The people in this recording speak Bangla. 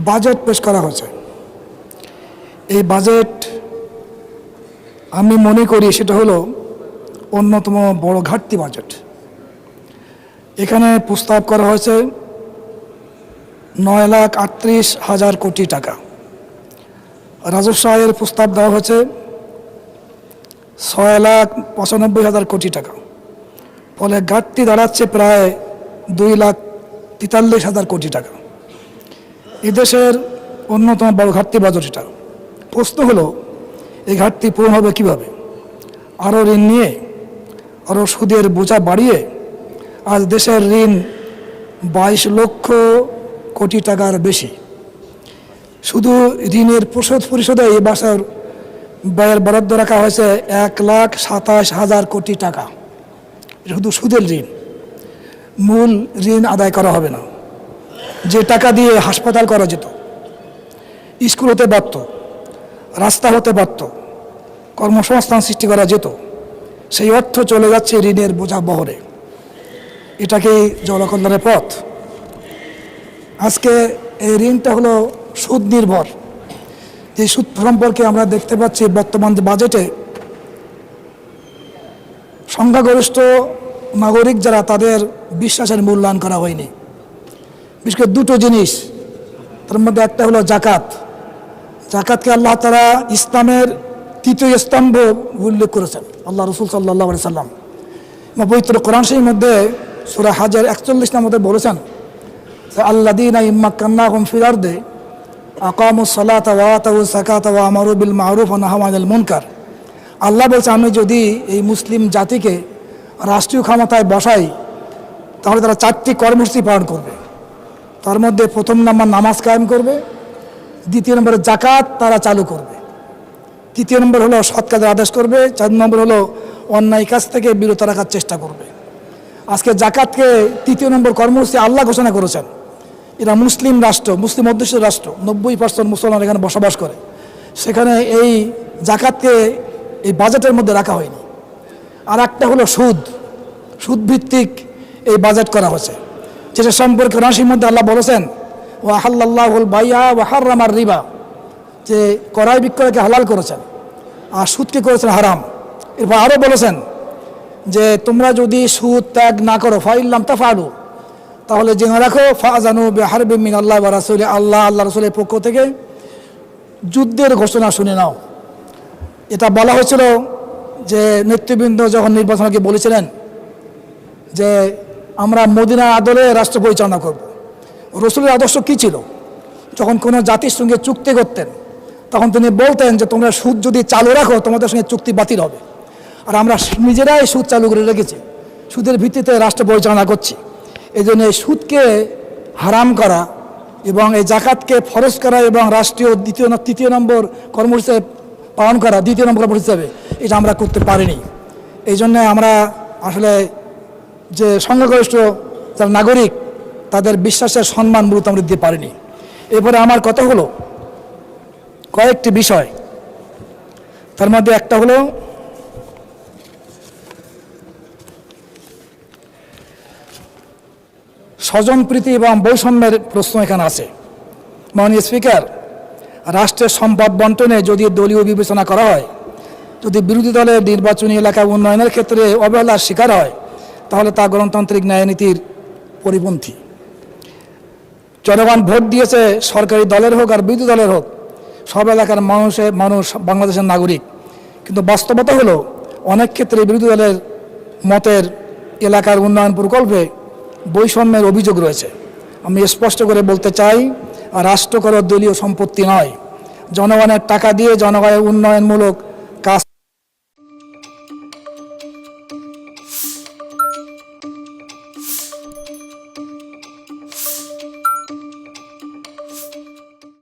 বাজেট পেশ করা হয়েছে। এই বাজেট আমি মনে করি সেটা হলো অন্যতম বড় ঘাটতি বাজেট। এখানে প্রস্তাব করা হয়েছে 9,38,000 কোটি টাকা, রাজস্ব আয়ের প্রস্তাব দেওয়া হয়েছে 6,95,000 কোটি টাকা। ফলে ঘাটতি দাঁড়াচ্ছে প্রায় 2,43,000 কোটি টাকা। এদেশের অন্যতম বড় ঘাটতি বাজেট এটা। প্রশ্ন হলো এই ঘাটতি পূরণ হবে কীভাবে? আরও ঋণ নিয়ে, আরও সুদের বোঝা বাড়িয়ে আজ দেশের ঋণ 22 লক্ষ কোটি টাকার বেশি। শুধু ঋণের পরিশোধে এই বছর ব্যয়ের বরাদ্দ রাখা হয়েছে 1,27,000 কোটি টাকা। শুধু সুদের ঋণ, মূল ঋণ আদায় করা হবে না। যে টাকা দিয়ে হাসপাতাল করা যেত, স্কুল হতে পারত, রাস্তা হতে পারত, কর্মসংস্থান সৃষ্টি করা যেত, সেই অর্থ চলে যাচ্ছে ঋণের বোঝা বহরে। এটাকে জনকল্যাণের পথ। আজকে এই ঋণটা হলো সুদ নির্ভর। যে সুদ সম্পর্কে আমরা দেখতে পাচ্ছি বর্তমান বাজেটে সংখ্যাগরিষ্ঠ নাগরিক যারা, তাদের বিশ্বাসের মূল্যায়ন করা হয়নি। বিশেষ করে দুটো জিনিস, তার মধ্যে একটা হলো জাকাত। জাকাতকে আল্লাহ তাআলা ইসলামের তৃতীয় স্তম্ভ উল্লেখ করেছেন আল্লাহ রসুল সাল্লাল্লাহু আলাইহি সাল্লাম। পবিত্র কোরআন শরীফের মধ্যে সূরা হাজর 41 মধ্যে বলেছেন, আল্লাযীনা ইম্মাক্কান্নাহুম ফিল আরদি আকামুস সালাতা ওয়া আতাউজ যাকাতা ওয়া আমারু বিল মা'রুফ ওয়া নাহাউ আনিল মুনকার। আল্লাহ বলছে, আমি যদি এই মুসলিম জাতিকে রাষ্ট্রীয় ক্ষমতায় বসাই তাহলে তারা 4টি কর্মসূচি পালন করবে। তার মধ্যে প্রথম নাম্বার নামাজ কায়েম করবে, দ্বিতীয় নম্বরে জাকাত তারা চালু করবে, তৃতীয় নম্বর হলো সৎ কাজের আদেশ করবে, 4 নম্বর হলো অন্যায় কাজ থেকে বিরত রাখার চেষ্টা করবে। আজকে জাকাতকে 3য় নম্বর কর্মসূচি আল্লাহ ঘোষণা করেছেন। এরা মুসলিম রাষ্ট্র, মুসলিম অধ্যুষিত রাষ্ট্র, 90% মুসলমান এখানে বসবাস করে। সেখানে এই জাকাতকে এই বাজেটের মধ্যে রাখা হয়নি। আর একটা হলো সুদ ভিত্তিক এই বাজেট করা হয়েছে, যেটা সম্পর্কে রাশির মধ্যে আল্লাহ বলেছেন, ওয়া আহাল্লাল্লাহুল বাইআ ওয়া হাররামার রিবা, যে ক্রয় বিক্রয়কে হালাল করেছেন আর সুদকে করেছেন হারাম। এরপর আরও বলেছেন যে তোমরা যদি সুদ ত্যাগ না করো, ফাইল্লাম তাফআলু, তাহলে জেনে রাখো ফাআযানু বিহারবিম মিনাল্লাহি ওয়া রাসূলি, আল্লাহ রাসূলের পক্ষ থেকে যুদ্ধের ঘোষণা শুনে নাও। এটা বলা হয়েছিল যে নেতৃবৃন্দ যখন নির্বাচনকে বলেছিলেন যে আমরা মদিনার আদলে রাষ্ট্র পরিচালনা করব। রসুলের আদর্শ কী ছিল? যখন কোনো জাতির সঙ্গে চুক্তি করতেন তখন তিনি বলতেন যে তোমরা সুদ যদি চালু রাখো তোমাদের সঙ্গে চুক্তি বাতিল হবে। আর আমরা নিজেরাই সুদ চালু করে রেখেছি, সুদের ভিত্তিতে রাষ্ট্র পরিচালনা করছি। এই জন্য এই সুদকে হারাম করা এবং এই জাকাতকে ফরজ করা এবং রাষ্ট্রীয় তৃতীয় নম্বর কর্মসূচি পালন করা 2য় নম্বর কর্মসূচি হিসাবে, এটা আমরা করতে পারিনি। এই জন্যে আমরা আসলে যে সংখ্যাগরিষ্ঠ যারা নাগরিক তাদের বিশ্বাসের সম্মান মূলত আমরা দিতে পারিনি। এরপরে আমার কথা হলো কয়েকটি বিষয়, তার মধ্যে একটা হলো স্বজনপ্রীতি এবং বৈষম্যের প্রশ্ন এখানে আছে। মাননীয় স্পিকার, রাষ্ট্রের সম্পদ বন্টনে যদি দলীয় বিবেচনা করা হয়, যদি বিরোধী দলের নির্বাচনী এলাকা উন্নয়নের ক্ষেত্রে অবহেলার শিকার হয়, তাহলে তা গণতান্ত্রিক ন্যায়নীতির পরিপন্থী। জনগণ ভোট দিয়েছে, সরকারি দলের হোক আর বিরোধী দলের হোক, সব এলাকার মানুষ বাংলাদেশের নাগরিক। কিন্তু বাস্তবতা হলো অনেক ক্ষেত্রে বিরোধী দলের মতের এলাকার উন্নয়ন প্রকল্পে বৈষম্যের অভিযোগ রয়েছে। আমি স্পষ্ট করে বলতে চাই, রাষ্ট্র কোনো দলীয় সম্পত্তি নয়। জনগণের টাকা দিয়ে জনগণের উন্নয়নমূলক